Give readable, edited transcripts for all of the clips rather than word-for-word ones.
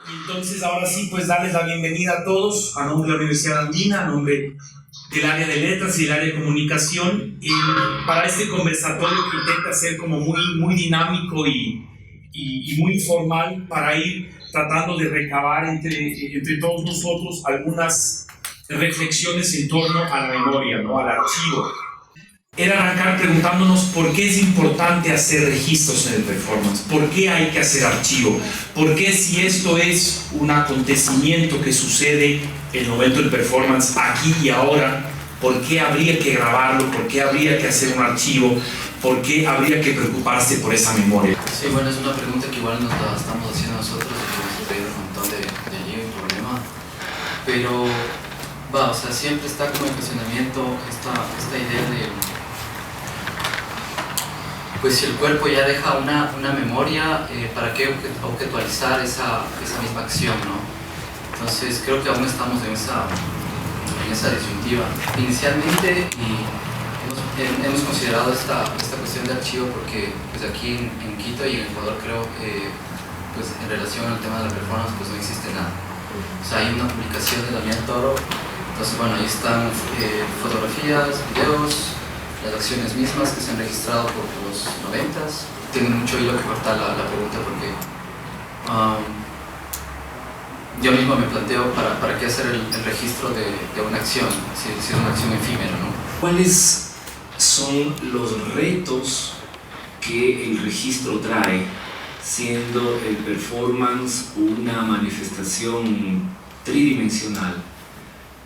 Entonces, ahora sí, pues darles la bienvenida a todos, a nombre de la Universidad Andina, a nombre del área de letras y del área de comunicación, para este conversatorio que intenta ser como muy dinámico y muy informal, para ir tratando de recabar entre todos nosotros algunas reflexiones en torno a la memoria, ¿no? Al archivo. Era arrancar preguntándonos por qué es importante hacer registros en el performance, por qué hay que hacer archivo, por qué si esto es un acontecimiento que sucede en el momento del performance aquí y ahora, por qué habría que grabarlo, por qué habría que hacer un archivo, por qué habría que preocuparse por esa memoria. Sí, bueno, es una pregunta que igual nos la estamos haciendo nosotros y que hemos traído un montón de allí, un problema, pero o sea, siempre está como en cuestionamiento esta idea de pues si el cuerpo ya deja una memoria, ¿para qué objetualizar esa misma acción, ¿no? Entonces creo que aún estamos en esa disyuntiva. Inicialmente hemos considerado esta cuestión de archivo porque pues aquí en Quito y en Ecuador creo que pues, en relación al tema de la performance pues no existe nada. O sea, hay una publicación de Damián Toro, entonces bueno, ahí están fotografías, videos, las acciones mismas que se han registrado por los 90s. Tiene mucho hilo que cortar la pregunta porque yo mismo me planteo para qué hacer el registro de una acción, si es una acción efímera, ¿no? ¿Cuáles son los retos que el registro trae, siendo el performance una manifestación tridimensional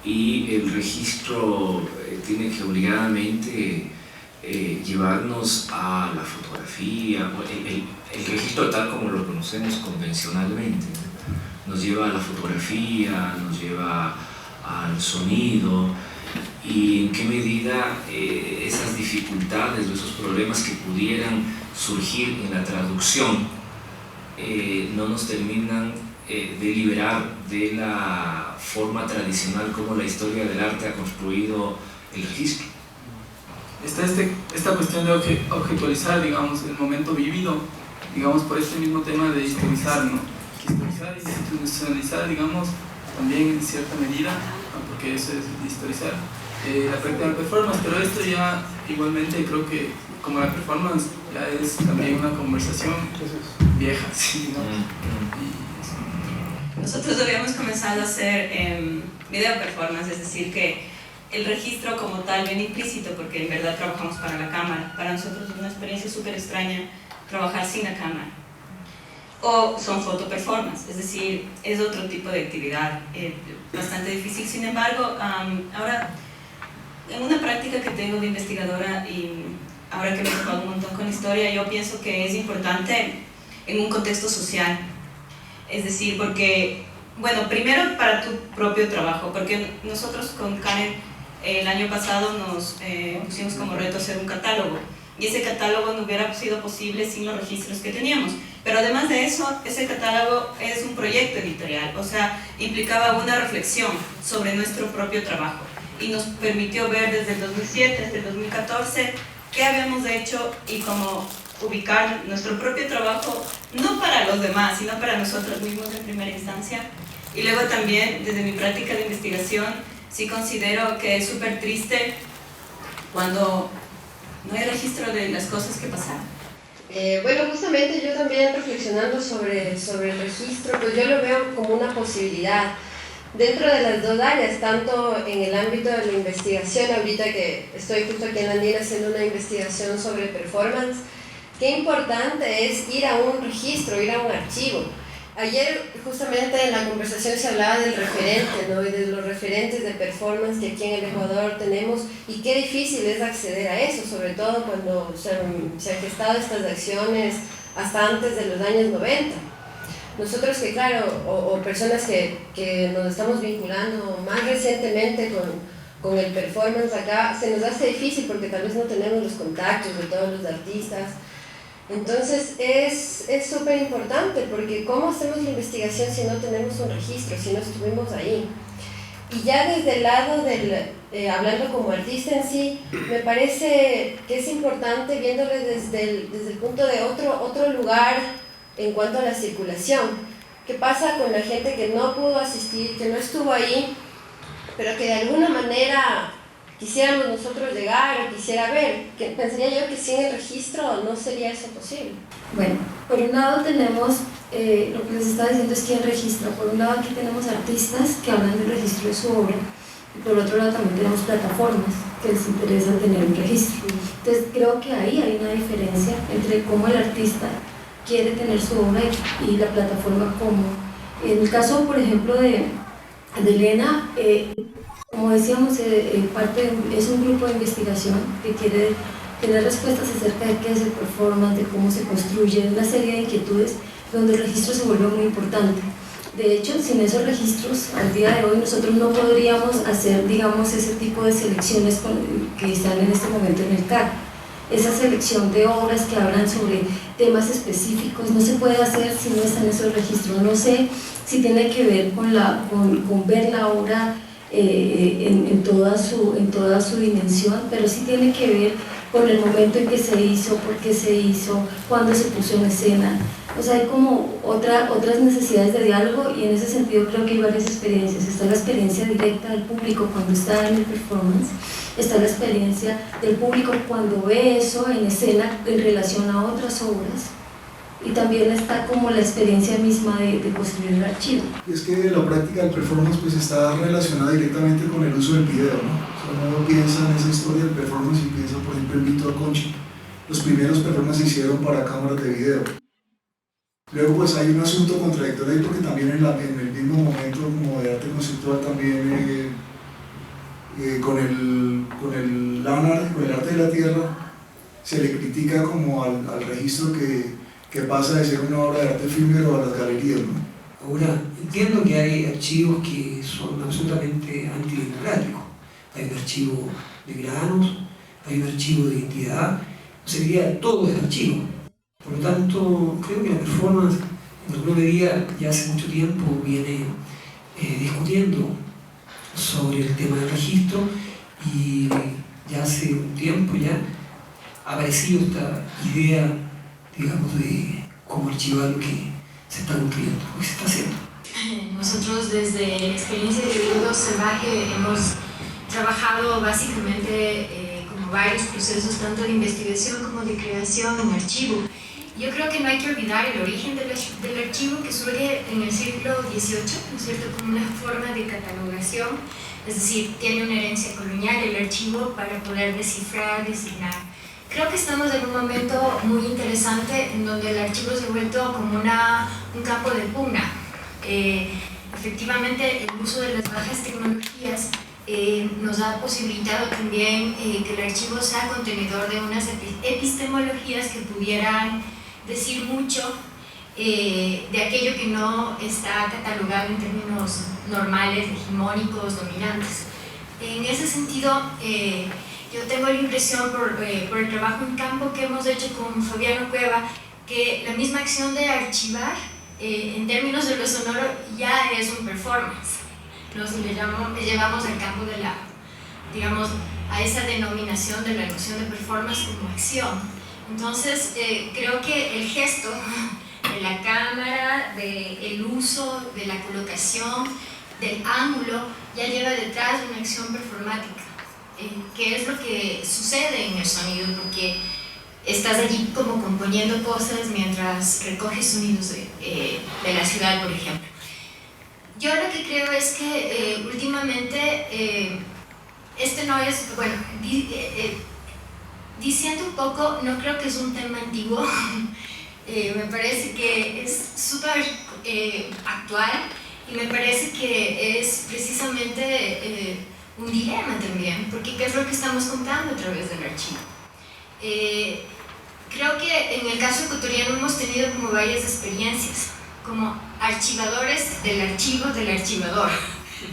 y el registro tiene que obligadamente llevarnos a la fotografía, el registro tal como lo conocemos convencionalmente, ¿no? Nos lleva a la fotografía, nos lleva al sonido, y en qué medida esas dificultades o esos problemas que pudieran surgir en la traducción no nos terminan de liberar de la forma tradicional como la historia del arte ha construido el registro. Está esta cuestión de objetualizar, digamos, el momento vivido, digamos, por este mismo tema de historizar, ¿no? Historizar y institucionalizar, digamos, también en cierta medida, ¿no? Porque eso es historizar la práctica de performance, pero esto ya igualmente creo que como la performance ya es también una conversación vieja, ¿sí, no? Nosotros habíamos comenzado a hacer video performance, es decir que el registro como tal viene implícito porque en verdad trabajamos para la cámara. Para nosotros es una experiencia súper extraña trabajar sin la cámara. O son foto performance, es decir, es otro tipo de actividad bastante difícil. Sin embargo, ahora en una práctica que tengo de investigadora y ahora que me he ocupado un montón con historia, yo pienso que es importante en un contexto social. Es decir, porque, bueno, primero para tu propio trabajo, porque nosotros con Karen el año pasado nos pusimos como reto hacer un catálogo y ese catálogo no hubiera sido posible sin los registros que teníamos. Pero además de eso, ese catálogo es un proyecto editorial, o sea, implicaba una reflexión sobre nuestro propio trabajo y nos permitió ver desde el 2007 hasta el 2014 qué habíamos hecho y cómo ubicar nuestro propio trabajo, no para los demás, sino para nosotros mismos en primera instancia. Y luego también, desde mi práctica de investigación, sí considero que es súper triste cuando no hay registro de las cosas que pasaron. Bueno, justamente yo también reflexionando sobre el registro, pues yo lo veo como una posibilidad dentro de las dos áreas, tanto en el ámbito de la investigación, ahorita que estoy justo aquí en Andina haciendo una investigación sobre performance, qué importante es ir a un registro, ir a un archivo. Ayer justamente en la conversación se hablaba del referente, ¿no? Y de los referentes de performance que aquí en el Ecuador tenemos y qué difícil es acceder a eso, sobre todo cuando se han gestado estas acciones hasta antes de los años 90. Nosotros que claro, o personas que nos estamos vinculando más recientemente con el performance acá, se nos hace difícil porque tal vez no tenemos los contactos de todos los artistas. Entonces es súper importante porque ¿cómo hacemos la investigación si no tenemos un registro, si no estuvimos ahí? Y ya desde el lado hablando como artista en sí, me parece que es importante viéndole desde el punto de otro lugar en cuanto a la circulación. ¿Qué pasa con la gente que no pudo asistir, que no estuvo ahí, pero que de alguna manera quisiéramos nosotros llegar o quisiera ver? Que pensaría yo que sin el registro no sería eso posible. Bueno, por un lado tenemos, lo que les estaba diciendo es quién registra. Por un lado aquí tenemos artistas que hablan del registro de su obra, y por otro lado también tenemos plataformas que les interesa tener un registro. Entonces creo que ahí hay una diferencia entre cómo el artista quiere tener su obra y la plataforma como. En el caso, por ejemplo, de Elena, como decíamos, es un grupo de investigación que quiere tener respuestas acerca de qué es el performance, de cómo se construye, una serie de inquietudes donde el registro se vuelve muy importante. De hecho, sin esos registros, al día de hoy nosotros no podríamos hacer, digamos, ese tipo de selecciones que están en este momento en el CAC. Esa selección de obras que hablan sobre temas específicos no se puede hacer si no están esos registros. No sé si tiene que ver con ver la obra en toda su dimensión, pero sí tiene que ver con el momento en que se hizo, por qué se hizo, cuándo se puso en escena. O sea, hay como otras necesidades de diálogo, y en ese sentido creo que hay varias experiencias. Está la experiencia directa del público cuando está en el performance, está la experiencia del público cuando ve eso en escena en relación a otras obras, y también está como la experiencia misma de construir el archivo. Es que la práctica del performance pues está relacionada directamente con el uso del video, ¿no? O sea, uno piensa en esa historia del performance y piensa, por ejemplo, en Víctor Conchi. Los primeros performances se hicieron para cámaras de video. Luego pues hay un asunto contradictorio ahí, porque también en el mismo momento como de arte conceptual también con el land art, con el arte de la tierra, se le critica como al registro que pasa de ser una obra de arte efímero a las galerías, ¿no? Ahora, entiendo que hay archivos que son absolutamente antidemocráticos. Hay un archivo de granos, hay un archivo de identidad, sería todo el archivo. Por lo tanto, creo que la performance, en alguna medida, ya hace mucho tiempo viene discutiendo sobre el tema del registro, y ya hace un tiempo ya ha aparecido esta idea, digamos, de cómo archivar lo que se está construyendo, lo que se está haciendo. Nosotros desde Experiencia de Dibujo Salvaje hemos trabajado básicamente como varios procesos, tanto de investigación como de creación en archivo. Yo creo que no hay que olvidar el origen del archivo, que surge en el siglo XVIII, ¿no es cierto?, como una forma de catalogación, es decir, tiene una herencia colonial el archivo para poder descifrar, designar. Creo que estamos en un momento muy interesante en donde el archivo se ha vuelto como un campo de pugna. Efectivamente, el uso de las bajas tecnologías nos ha posibilitado también que el archivo sea contenedor de unas epistemologías que pudieran decir mucho de aquello que no está catalogado en términos normales, hegemónicos, dominantes. En ese sentido, yo tengo la impresión por el trabajo en campo que hemos hecho con Fabiano Cueva, que la misma acción de archivar, en términos de lo sonoro, ya es un performance. Le llevamos al campo de digamos, a esa denominación de la noción de performance como acción. Entonces, creo que el gesto de la cámara, del uso, de la colocación, del ángulo, ya lleva detrás una acción performática, que es lo que sucede en el sonido, porque estás allí como componiendo cosas mientras recoges sonidos de la ciudad, por ejemplo. Yo lo que creo es que últimamente este no es, bueno, diciendo un poco, no creo que es un tema antiguo, me parece que es súper actual, y me parece que es precisamente un dilema también, porque ¿qué es lo que estamos contando a través del archivo? Creo que en el caso ecuatoriano hemos tenido como varias experiencias, como archivadores del archivo del archivador,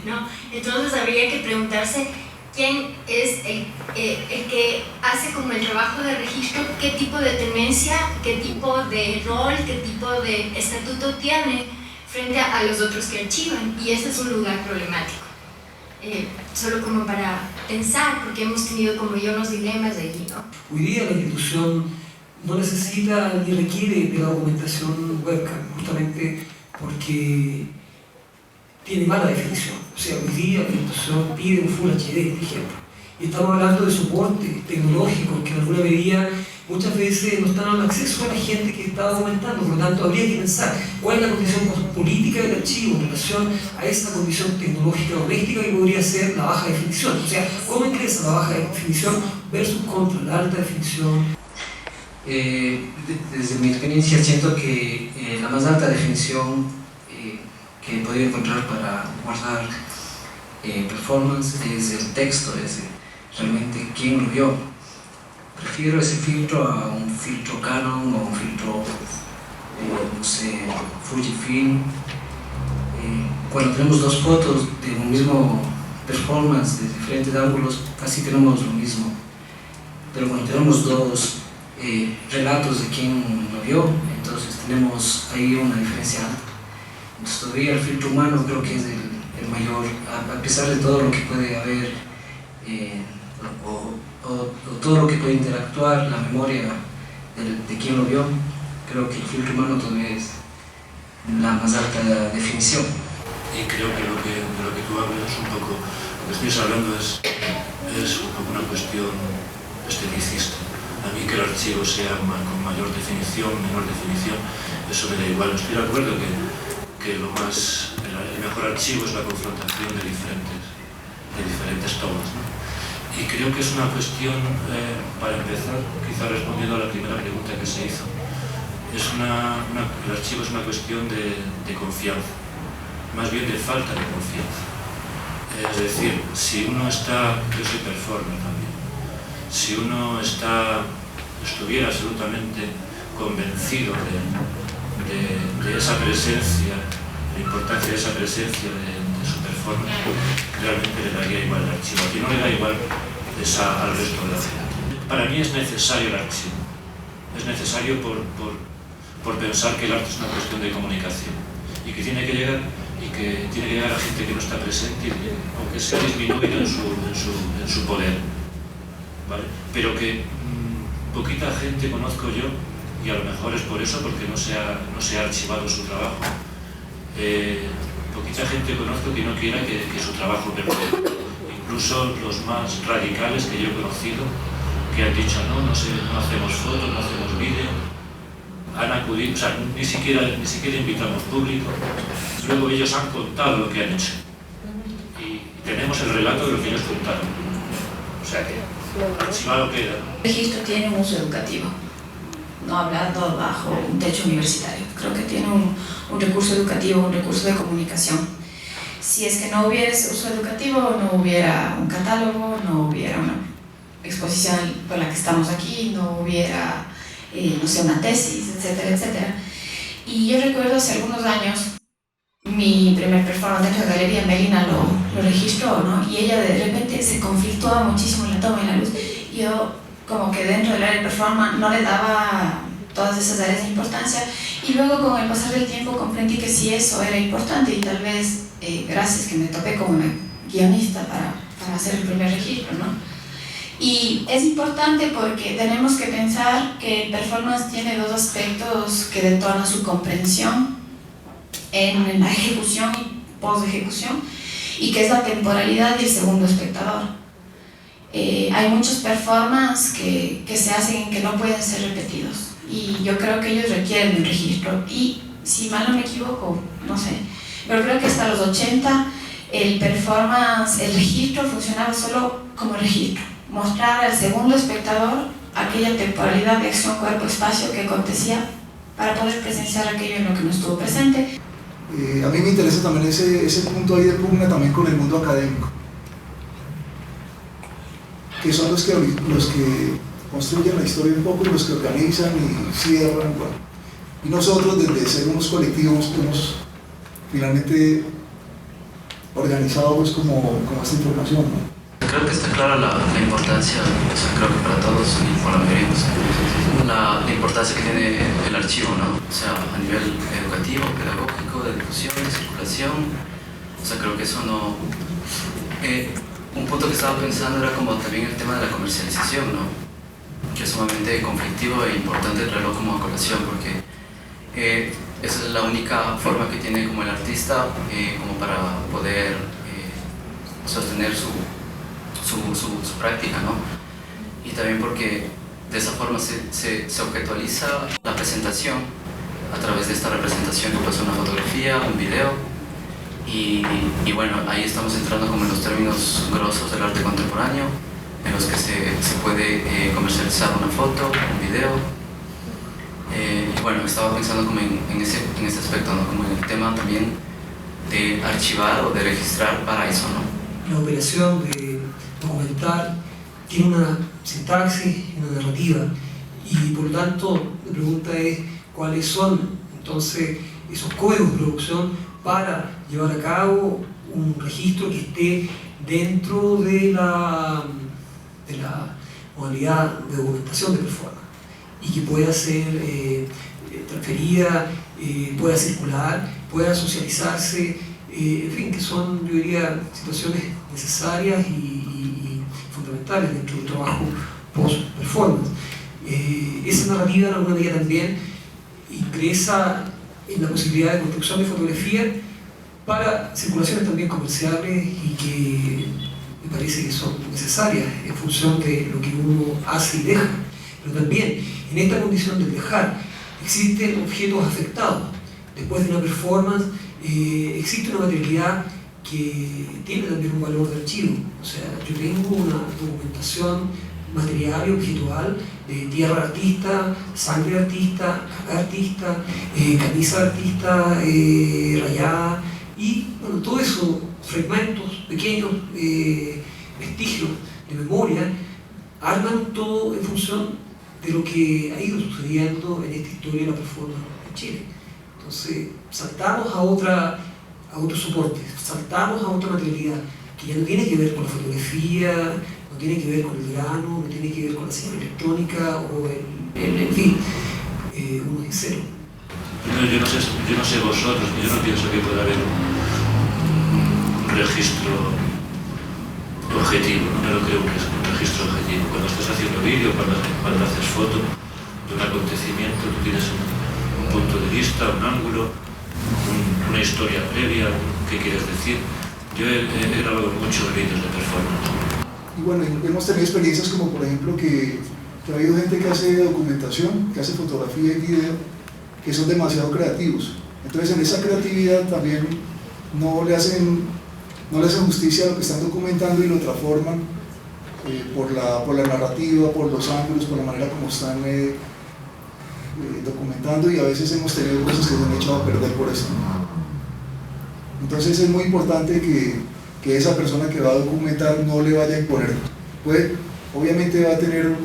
¿no? Entonces habría que preguntarse quién es el que hace como el trabajo de registro, qué tipo de tenencia, qué tipo de rol, qué tipo de estatuto tiene frente a los otros que archivan, y ese es un lugar problemático. Solo como para pensar, porque hemos tenido como yo unos dilemas de allí, ¿no? Hoy día la institución no necesita ni requiere de la documentación webcam, justamente porque tiene mala definición. O sea, hoy día la institución pide un Full HD, por ejemplo. Y estamos hablando de soporte tecnológico que en alguna medida muchas veces no están al acceso a la gente que está aumentando. Por lo tanto, habría que pensar cuál es la condición política del archivo en relación a esa condición tecnológica doméstica que podría ser la baja definición. O sea, ¿cómo ingresa la baja definición versus contra la alta definición? Desde mi experiencia siento que la más alta definición que he podido encontrar para guardar performance es el texto, es realmente quién lo vio. Prefiero ese filtro a un filtro Canon o un filtro, no sé, Fujifilm. Cuando tenemos dos fotos de un mismo performance de diferentes ángulos, casi tenemos lo mismo. Pero cuando tenemos dos relatos de quién lo vio, entonces tenemos ahí una diferencia alta. Entonces todavía el filtro humano creo que es el mayor, a pesar de todo lo que puede haber o todo lo que puede interactuar, la memoria de quien lo vio, creo que el filtro humano todavía es la más alta definición. Y creo que de lo que tú hablas un poco, lo que estoy hablando es un poco una cuestión esteticista. A mí que el archivo sea con mayor definición, menor definición, eso me da igual. Estoy de acuerdo que el mejor archivo es la confrontación de diferentes tomas, ¿no? Y creo que es una cuestión, para empezar, quizá respondiendo a la primera pregunta que se hizo, el archivo es una cuestión de confianza, más bien de falta de confianza. Es decir, si uno está, yo soy performer también, si uno estuviera absolutamente convencido de esa presencia, la importancia de esa presencia de su performance, realmente le daría igual el archivo. A quien no le da igual es al resto de la gente. Para mí es necesario el archivo. Es necesario por pensar que el arte es una cuestión de comunicación y que tiene que llegar a gente que no está presente o que se ha disminuido en su poder, ¿vale? Pero que poquita gente conozco yo, y a lo mejor es por eso, porque no se ha archivado su trabajo. Poquita gente conozco que no quiera que su trabajo perdure. Incluso los más radicales que yo he conocido, que han dicho no hacemos fotos, no hacemos vídeo, han acudido, o sea, ni siquiera invitamos público, luego ellos han contado lo que han hecho. Y tenemos el relato de lo que ellos contaron. O sea que archivado queda. El registro tiene un uso educativo, no hablando bajo un techo universitario. Creo que tiene un recurso educativo, un recurso de comunicación. Si es que no hubiera ese uso educativo, no hubiera un catálogo, no hubiera una exposición por la que estamos aquí, no hubiera, no sé, una tesis, etcétera, etcétera. Y yo recuerdo hace algunos años, mi primer performance dentro de la galería, Melina lo registró, ¿no? Y ella de repente se conflictuaba muchísimo en la toma y la luz. Yo como que dentro del área de performance no le daba todas esas áreas de importancia, y luego con el pasar del tiempo comprendí que sí, eso era importante, y tal vez gracias que me topé como una guionista para hacer el primer registro, ¿no? Y es importante porque tenemos que pensar que el performance tiene dos aspectos que detonan su comprensión en la ejecución y post-ejecución, y que es la temporalidad y el segundo espectador. Hay muchos performances que se hacen y que no pueden ser repetidos, y yo creo que ellos requieren un registro. Y si mal no me equivoco, no sé, pero creo que hasta los 80 el performance, el registro funcionaba solo como registro, mostrar al segundo espectador aquella temporalidad de acción cuerpo-espacio que acontecía para poder presenciar aquello en lo que no estuvo presente. A mí me interesa también ese punto ahí de pugna también con el mundo académico, que son los que construyen la historia un poco, los que organizan y cierran, bueno. Y nosotros, desde ser unos colectivos que hemos finalmente organizado pues, como esta información, ¿no? Creo que está clara la importancia, o sea, creo que para todos y por la mayoría, la importancia que tiene el archivo, ¿no? O sea, a nivel educativo, pedagógico, de difusión, de circulación. O sea, creo que eso no... un punto que estaba pensando era como también el tema de la comercialización, ¿no? Que es sumamente conflictivo e importante traerlo como a colación, porque esa es la única forma que tiene como el artista como para poder sostener su práctica, ¿no? Y también porque de esa forma se objetualiza la presentación a través de esta representación que puede ser una fotografía, un video, y bueno, ahí estamos entrando como en los términos grosos del arte contemporáneo, en los que se puede comercializar una foto, un video. Y bueno, estaba pensando como en ese aspecto, ¿no? Como en el tema también de archivar o de registrar para eso, ¿no? La operación de documentar tiene una sintaxis y una narrativa, y por lo tanto la pregunta es cuáles son entonces esos códigos de producción para llevar a cabo un registro que esté dentro de la modalidad de documentación de performance y que pueda ser transferida, pueda circular, pueda socializarse, en fin, que son, yo diría, situaciones necesarias y fundamentales dentro del trabajo post-performance. Esa narrativa en alguna medida también ingresa en la posibilidad de construcción de fotografía para circulaciones también comerciales y que me parece que son necesarias en función de lo que uno hace y deja. Pero también en esta condición de dejar existen objetos afectados. Después de una performance existe una materialidad que tiene también un valor de archivo. O sea, yo tengo una documentación material y objetual de tierra artista, sangre artista, caca artista, camisa artista rayada, y bueno, todo eso, fragmentos, pequeños vestigios de memoria, arman todo en función de lo que ha ido sucediendo en esta historia de la performance en Chile. Entonces, saltamos a otro soporte, saltamos a otra materialidad que ya no tiene que ver con la fotografía, no tiene que ver con el grano, no tiene que ver con la señal electrónica o en fin, uno es cero. Yo no sé vosotros, yo no pienso que pueda haber un registro objetivo, no lo creo que es un registro objetivo. Cuando estás haciendo vídeo, cuando haces foto de un acontecimiento, tú tienes un punto de vista, un ángulo, una historia previa, qué quieres decir. Yo he grabado muchos vídeos de performance. Y bueno, hemos tenido experiencias como por ejemplo que ha habido gente que hace documentación, que hace fotografía y video, que son demasiado creativos. Entonces en esa creatividad también no le hacen justicia a lo que están documentando y lo transforman por la narrativa, por los ángulos, por la manera como están documentando, y a veces hemos tenido cosas que se han echado a perder por eso. Entonces es muy importante que esa persona que va a documentar no le vaya a imponer. Obviamente va a tener,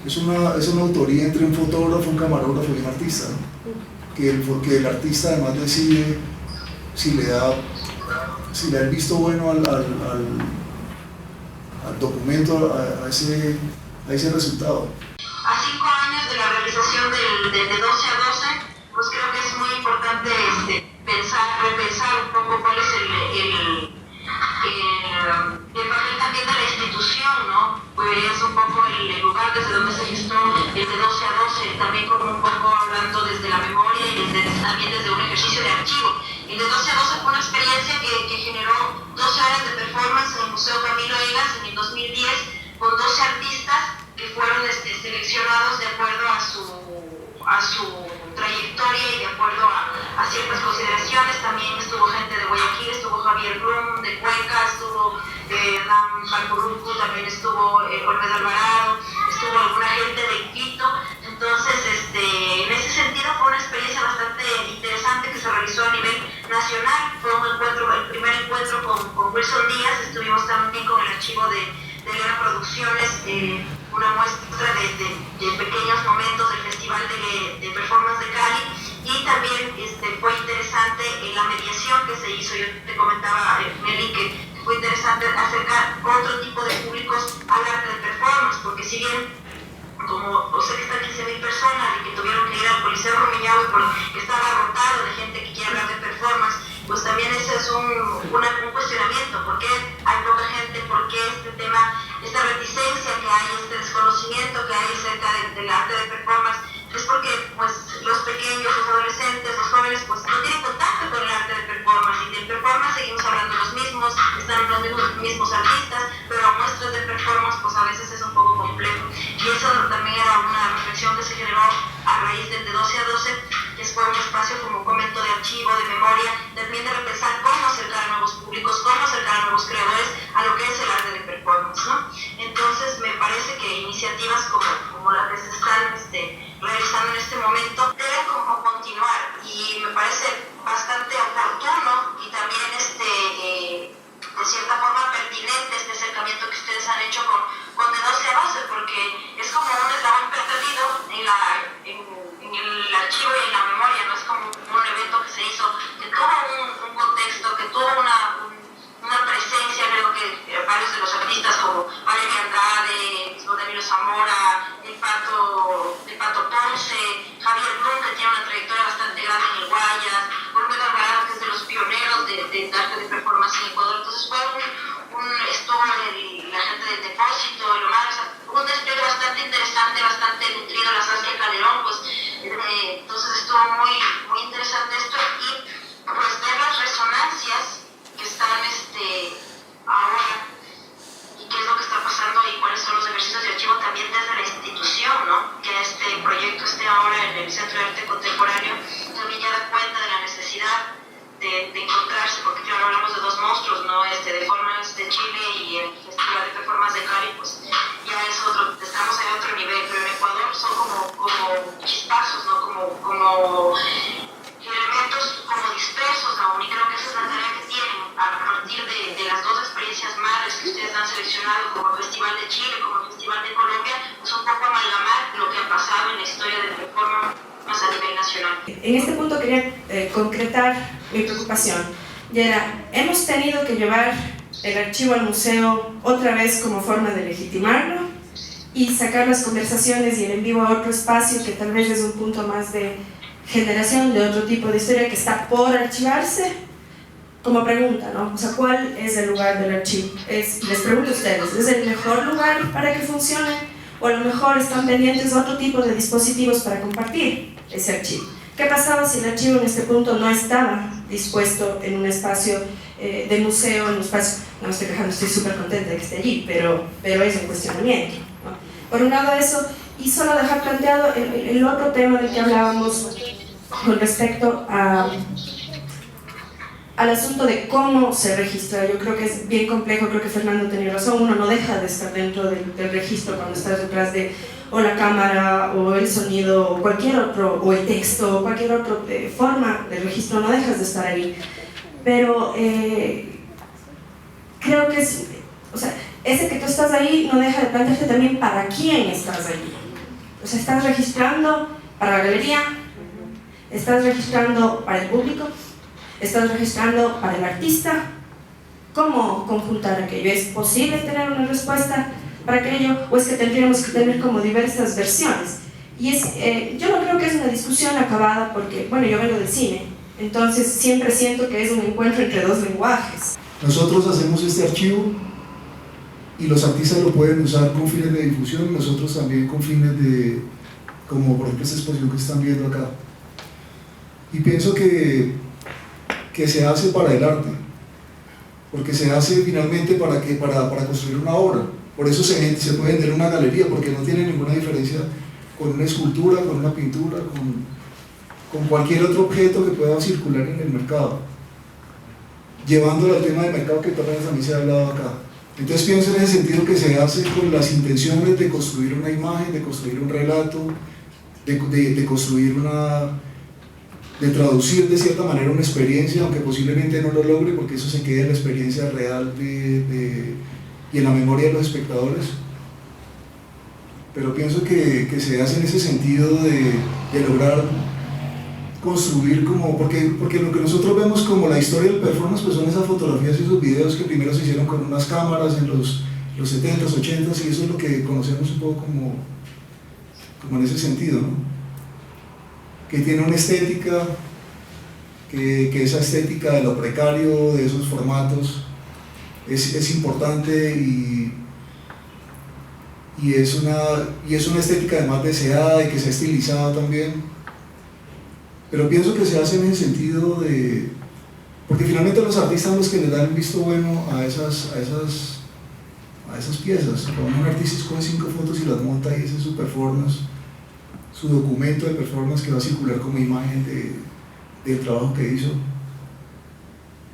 es una autoría entre un fotógrafo, un camarógrafo y un artista, ¿no? Porque el artista además decide si le da el visto bueno al documento, a ese resultado. A 5 años de la realización de 12 a 12, pues creo que es muy importante repensar un poco cuál es el papel también de la institución, ¿no? Pues es un poco el lugar desde donde se gestó el de 12 a 12, también como un poco hablando desde la memoria y también desde un ejercicio de archivo. El de 12 a 12 fue una experiencia que generó 12 horas de performance en el Museo Camilo Egas en el 2010 con 12 artistas que fueron seleccionados de acuerdo a su trayectoria y de acuerdo a ciertas consideraciones. También estuvo gente de Guayaquil, estuvo Javier Blum de Cuenca, estuvo Hernán Balcurucu, también estuvo Olmedo Alvarado, estuvo alguna gente de Quito. Entonces, en ese sentido fue una experiencia bastante interesante que se realizó a nivel nacional. Fue el primer encuentro con Wilson Díaz. Estuvimos también con el archivo de Leona Producciones, una muestra de pequeños momentos del Festival de Performance de Cali, y también fue interesante la mediación que se hizo. Yo te comentaba, Meli, que fue interesante acercar otro tipo de públicos al arte de performance, porque si bien como sé que están 15.000 personas y que tuvieron que ir al Coliseo Rumiñahui porque estaba agotado de gente que quiere hablar de performance, pues también ese es un cuestionamiento. ¿Por qué hay poca gente? ¿Por qué este tema, esta reticencia que hay, este desconocimiento que hay acerca del arte de performance es porque pues los pequeños, los adolescentes, los jóvenes pues no tienen contacto con el arte del performance, y del performance seguimos hablando los mismos, están los mismos artistas, pero muestras de performance pues a veces es un poco complejo, y eso también era una reflexión que se generó a raíz del de 12 a 12, que fue un espacio, como comento, de archivo, de memoria, también de repensar cómo acercar a nuevos públicos, cómo acercar a nuevos creadores a lo que es el arte de performance, ¿no? Entonces me parece que iniciativas como la que se están realizando en este momento deben como continuar, y me parece bastante oportuno y también de cierta forma pertinente este acercamiento que ustedes han hecho con de 12 a 12, porque es como un eslabón perdido en el archivo y en la memoria, no es como un evento que se hizo, que tuvo un contexto, que tuvo una presencia. Creo que varios de los artistas como Valeria Andrade, Danilo Zamora, el Pato Ponce, Javier Blum, que tiene una trayectoria bastante grande en el Guayas, Olmedo Alvarado, que es de los pioneros de arte de performance en Ecuador. Entonces fue estuvo la gente del Depósito, el Omar, o sea, un despliegue bastante interesante, bastante nutrido, la Saskia Calderón, pues entonces estuvo muy, muy interesante esto, y pues ver las resonancias que están ahora, y qué es lo que está pasando y cuáles son los ejercicios de archivo también desde la institución, ¿no? Que este proyecto esté ahora en el Centro de Arte Contemporáneo también ya da cuenta de la necesidad de encontrarse, porque claro, hablamos de dos monstruos, ¿no? Performance de Chile y el Festival de Performance de Cali, pues ya es otro, estamos en otro nivel, pero en Ecuador son como chispazos, ¿no? Como elementos como dispersos aún, y creo que esa es la tarea que tienen a partir de las dos experiencias madres que ustedes han seleccionado, como el Festival de Chile, como el Festival de Colombia, pues un poco amalgamar lo que ha pasado en la historia del performance más a nivel nacional. En este punto quería concretar mi preocupación, y era, hemos tenido que llevar el archivo al museo otra vez como forma de legitimarlo y sacar las conversaciones y el en vivo a otro espacio que tal vez es un punto más de generación de otro tipo de historia que está por archivarse, como pregunta, ¿no? O sea, ¿cuál es el lugar del archivo? Les pregunto a ustedes, ¿es el mejor lugar para que funcione? O a lo mejor están pendientes de otro tipo de dispositivos para compartir ese archivo. ¿Qué pasaba si el archivo en este punto no estaba dispuesto en un espacio de museo, en un espacio, no me estoy quejando, estoy súper contenta de que esté allí, pero es un cuestionamiento, ¿no? Por un lado eso, y solo dejar planteado el otro tema del que hablábamos con respecto al asunto de cómo se registra. Yo creo que es bien complejo, creo que Fernando tenía razón, uno no deja de estar dentro del registro cuando estás detrás de o la cámara, o el sonido, o cualquier otro, o el texto, o cualquier otra forma de registro, no dejas de estar ahí. Pero creo que o sea, ese que tú estás ahí no deja de plantearte también para quién estás allí. O sea, estás registrando para la galería, estás registrando para el público, estás registrando para el artista. ¿Cómo conjuntar aquello? ¿Es posible tener una respuesta para aquello, o es que tendríamos que tener como diversas versiones? Y yo no creo que es una discusión acabada, porque, bueno, yo vengo del cine, entonces siempre siento que es un encuentro entre dos lenguajes. Nosotros hacemos este archivo y los artistas lo pueden usar con fines de difusión, nosotros también con fines de, como por ejemplo esta exposición que están viendo acá. Y pienso que se hace para el arte, porque se hace finalmente para construir una obra. Por eso se puede vender una galería, porque no tiene ninguna diferencia con una escultura, con una pintura, con cualquier otro objeto que pueda circular en el mercado, llevándolo al tema de mercado que también se ha hablado acá. Entonces pienso en ese sentido que se hace con las intenciones de construir una imagen, de construir un relato, de construir de traducir de cierta manera una experiencia, aunque posiblemente no lo logre, porque eso se queda en la experiencia real y en la memoria de los espectadores. Pero pienso que se hace en ese sentido de lograr construir porque lo que nosotros vemos como la historia del performance, pues son esas fotografías y esos videos que primero se hicieron con unas cámaras en los 70s, 80s, y eso es lo que conocemos un poco como en ese sentido, ¿no? Que tiene una estética, que esa estética de lo precario, de esos formatos, es importante, y y es una estética además deseada y que se ha estilizado también, pero pienso que se hace en el sentido de, porque finalmente los artistas son los que le dan el visto bueno a esas piezas. Cuando un artista escoge 5 fotos y las monta y ese es su performance, su documento de performance que va a circular como imagen del trabajo que hizo,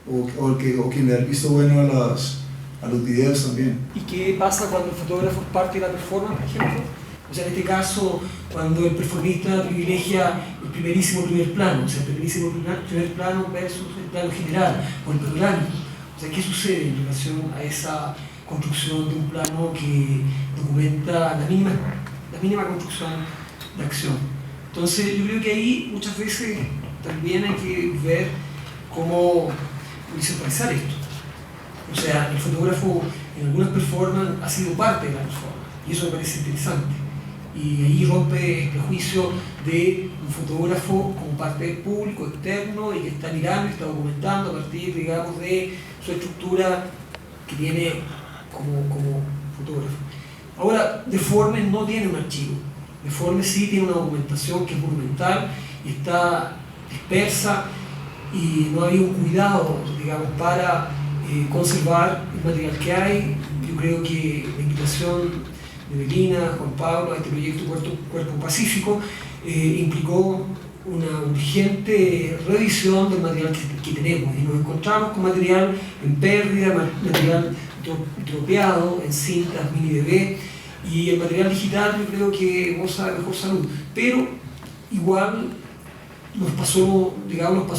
o quien le da el visto bueno a los videos también. ¿Y qué pasa cuando el fotógrafo es parte de la performance, por ejemplo? O sea, en este caso, cuando el performista privilegia el primerísimo primer plano, o sea, el primerísimo primer plano versus el plano general, o el panorámico. O sea, ¿qué sucede en relación a esa construcción de un plano que documenta la mínima construcción de acción? Entonces, yo creo que ahí muchas veces también hay que ver cómo visualizar esto. O sea, el fotógrafo en algunas performances ha sido parte de la performance, y eso me parece interesante. Y ahí rompe el prejuicio de un fotógrafo como parte del público externo y que está mirando y está documentando a partir, digamos, de su estructura que tiene como fotógrafo. Ahora, Deforme no tiene un archivo. Deforme sí tiene una documentación que es monumental y está dispersa, y no hay un cuidado, digamos, para conservar el material que hay. Yo creo que la invitación de Melina, Juan Pablo, a este proyecto Cuerpo Pacífico implicó una urgente revisión del material que tenemos, y nos encontramos con material en pérdida, material tropeado en cintas mini DV, y el material digital yo creo que goza de mejor salud, pero igual nos pasó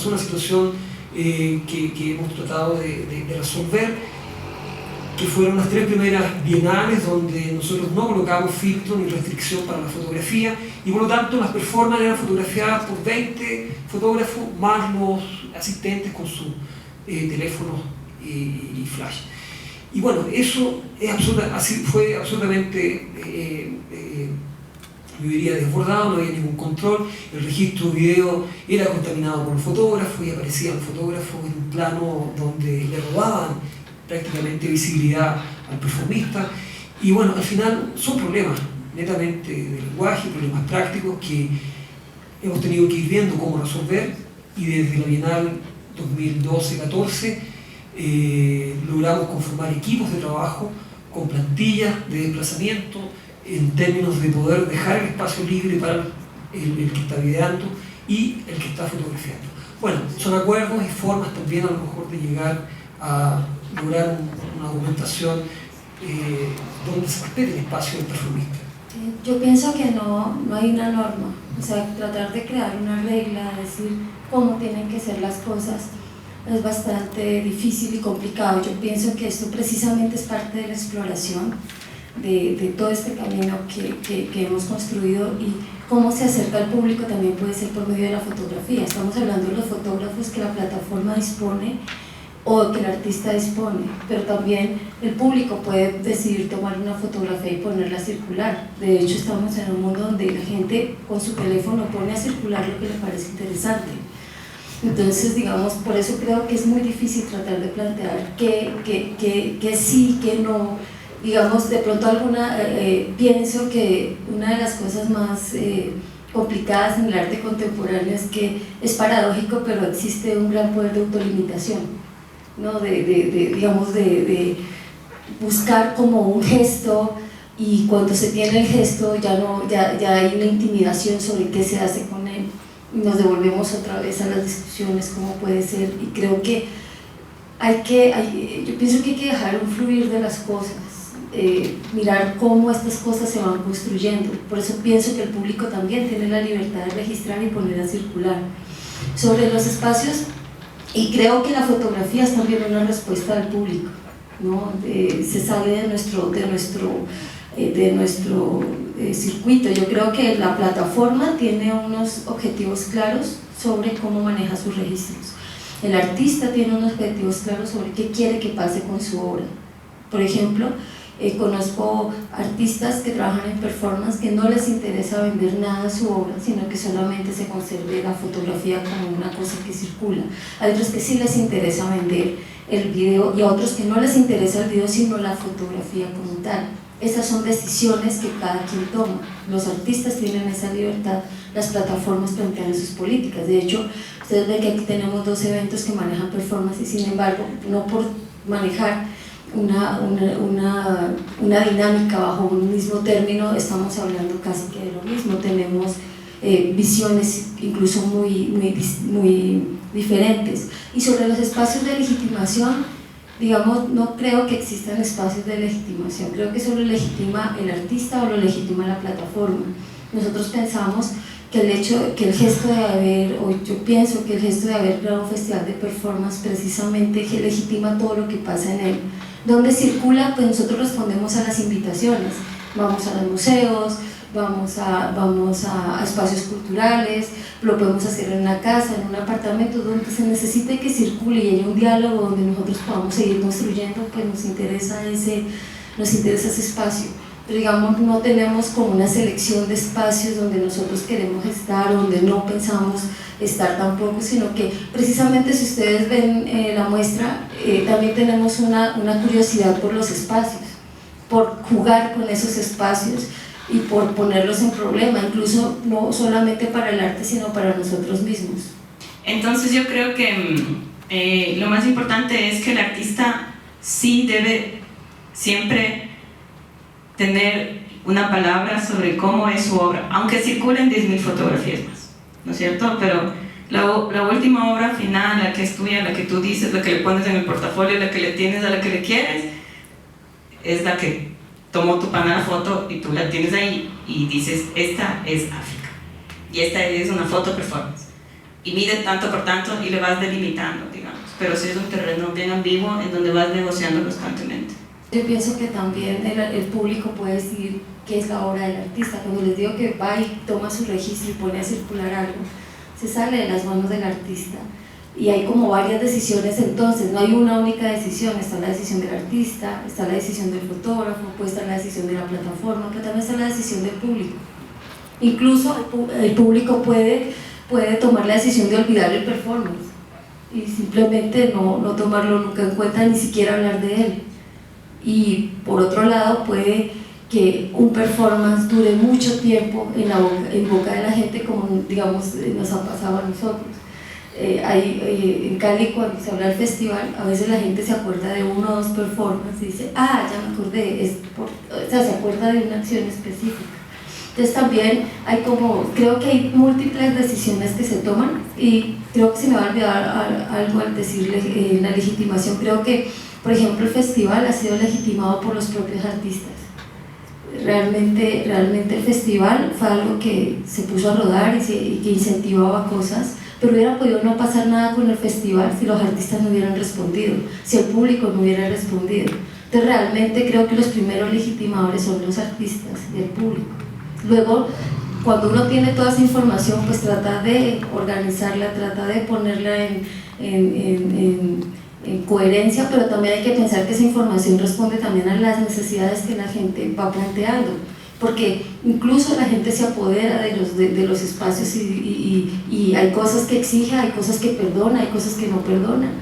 una situación que hemos tratado de resolver, que fueron las 3 primeras bienales donde nosotros no colocamos filtro ni restricción para la fotografía, y por lo tanto las performances eran fotografiadas por 20 fotógrafos más los asistentes con sus teléfonos y flash. Y bueno, eso fue absolutamente, yo diría, desbordado, no había ningún control. El registro video era contaminado por el fotógrafo y aparecían fotógrafos en un plano donde le robaban prácticamente visibilidad al performista. Y bueno, al final son problemas netamente de lenguaje, problemas prácticos que hemos tenido que ir viendo cómo resolver, y desde la Bienal 2012-14 logramos conformar equipos de trabajo con plantillas de desplazamiento en términos de poder dejar el espacio libre para el que está videando y el que está fotografiando. Bueno, son acuerdos y formas también a lo mejor de llegar a lograr una argumentación donde se respete el espacio del performista. Yo pienso que no hay una norma, o sea, tratar de crear una regla, decir cómo tienen que ser las cosas, es bastante difícil y complicado. Yo pienso que esto precisamente es parte de la exploración de todo este camino que hemos construido, y cómo se acerca al público también puede ser por medio de la fotografía. Estamos hablando de los fotógrafos que la plataforma dispone o que el artista dispone, pero también el público puede decidir tomar una fotografía y ponerla a circular. De hecho, estamos en un mundo donde la gente con su teléfono pone a circular lo que le parece interesante. Entonces, digamos, por eso creo que es muy difícil tratar de plantear que sí, que no. Digamos, de pronto pienso que una de las cosas más complicadas en el arte contemporáneo es que es paradójico, pero existe un gran poder de autolimitación, ¿no? Digamos, de buscar como un gesto, y cuando se tiene el gesto ya hay una intimidación sobre qué se hace con él, y nos devolvemos otra vez a las discusiones, cómo puede ser. Y creo que yo pienso que hay que dejar un fluir de las cosas, mirar cómo estas cosas se van construyendo. Por eso pienso que el público también tiene la libertad de registrar y poner a circular. Sobre los espacios, y creo que la fotografía es también una respuesta del público, ¿no? Se sale de nuestro circuito. Yo creo que la plataforma tiene unos objetivos claros sobre cómo maneja sus registros. El artista tiene unos objetivos claros sobre qué quiere que pase con su obra. Por ejemplo, conozco artistas que trabajan en performance que no les interesa vender nada de su obra, sino que solamente se conserve la fotografía como una cosa que circula. Hay otros que sí les interesa vender el video, y a otros que no les interesa el video sino la fotografía como tal. Esas son decisiones que cada quien toma. Los artistas tienen esa libertad, las plataformas plantean sus políticas. De hecho, ustedes ven que aquí tenemos 2 eventos que manejan performance y sin embargo, no por manejar una dinámica bajo un mismo término, estamos hablando casi que de lo mismo. Tenemos visiones incluso muy diferentes. Y sobre los espacios de legitimación, digamos, no creo que existan espacios de legitimación, creo que eso lo legitima el artista o lo legitima la plataforma. Nosotros pensamos que el gesto de haber, o yo pienso que el gesto de haber creado un festival de performance precisamente que legitima todo lo que pasa en él. Donde circula, pues nosotros respondemos a las invitaciones, vamos a los museos, vamos a espacios culturales, lo podemos hacer en una casa, en un apartamento, donde se necesite que circule y haya un diálogo donde nosotros podamos seguir construyendo, pues nos interesa ese espacio. Pero digamos, no tenemos como una selección de espacios donde nosotros queremos estar, donde no pensamos estar tampoco, sino que precisamente si ustedes ven la muestra, también tenemos una curiosidad por los espacios, por jugar con esos espacios y por ponerlos en problema, incluso no solamente para el arte, sino para nosotros mismos. Entonces yo creo que lo más importante es que el artista sí debe siempre tener una palabra sobre cómo es su obra, aunque circulen 10.000 fotografías más, ¿no es cierto? Pero la última obra final, la que es tuya, la que tú dices, la que le pones en el portafolio, la que le tienes, a la que le quieres, es la que tomó tu pana la foto y tú la tienes ahí y dices, esta es África y esta es una foto performance y mide tanto por tanto y le vas delimitando, digamos, pero sí es un terreno bien ambiguo en donde vas negociando constantemente. Yo pienso que también el público puede decir qué es la obra del artista. Cuando les digo que va y toma su registro y pone a circular algo, se sale de las manos del artista y hay como varias decisiones. Entonces no hay una única decisión, está la decisión del artista, está la decisión del fotógrafo, puede estar la decisión de la plataforma, pero también está la decisión del público. Incluso el público puede tomar la decisión de olvidar el performance y simplemente no tomarlo nunca en cuenta, ni siquiera hablar de él. Y por otro lado puede que un performance dure mucho tiempo en boca de la gente, como digamos nos ha pasado a nosotros. En Cali, cuando se habla del festival, a veces la gente se acuerda de 1 o 2 performances y dice, ya me acordé, o sea, se acuerda de una acción específica. Entonces también creo que hay múltiples decisiones que se toman y creo que se me va a olvidar algo al decirle la legitimación. Creo que, por ejemplo, el festival ha sido legitimado por los propios artistas. Realmente el festival fue algo que se puso a rodar y que incentivaba cosas, pero hubiera podido no pasar nada con el festival si los artistas no hubieran respondido, si el público no hubiera respondido. Entonces realmente creo que los primeros legitimadores son los artistas y el público. Luego, cuando uno tiene toda esa información, pues trata de organizarla, trata de ponerla en coherencia, pero también hay que pensar que esa información responde también a las necesidades que la gente va planteando, porque incluso la gente se apodera de los espacios y hay cosas que exige, hay cosas que perdona, hay cosas que no perdona.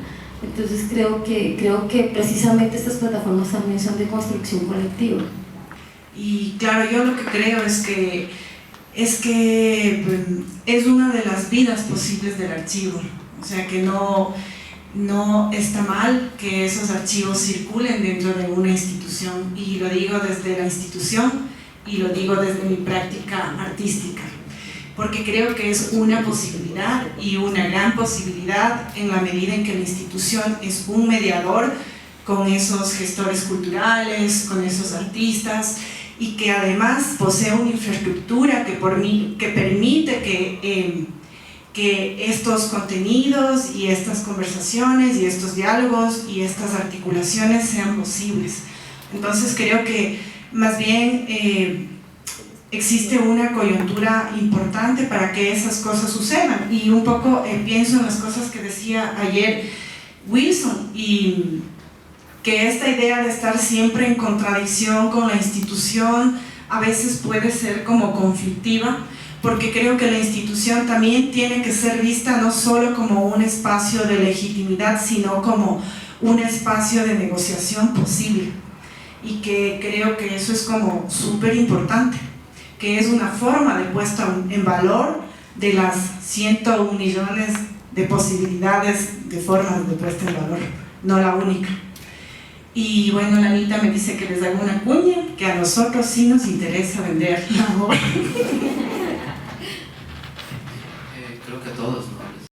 Entonces creo que precisamente estas plataformas también son de construcción colectiva. Y claro, yo lo que creo es que es una de las vidas posibles del archivo, o sea que no está mal que esos archivos circulen dentro de una institución, y lo digo desde la institución y lo digo desde mi práctica artística, porque creo que es una posibilidad y una gran posibilidad en la medida en que la institución es un mediador con esos gestores culturales, con esos artistas, y que además posee una infraestructura que permite que estos contenidos y estas conversaciones y estos diálogos y estas articulaciones sean posibles. Entonces creo que más bien existe una coyuntura importante para que esas cosas sucedan, y un poco pienso en las cosas que decía ayer Wilson, y que esta idea de estar siempre en contradicción con la institución a veces puede ser como conflictiva, porque creo que la institución también tiene que ser vista no solo como un espacio de legitimidad, sino como un espacio de negociación posible. y que creo que eso es como súper importante, que es una forma de puesta en valor de las 101 millones de posibilidades de formas de puesta en valor, no la única. Y bueno, la Anita me dice que les haga una cuña, que a nosotros sí nos interesa vender la obra. Creo que a todos, ¿no?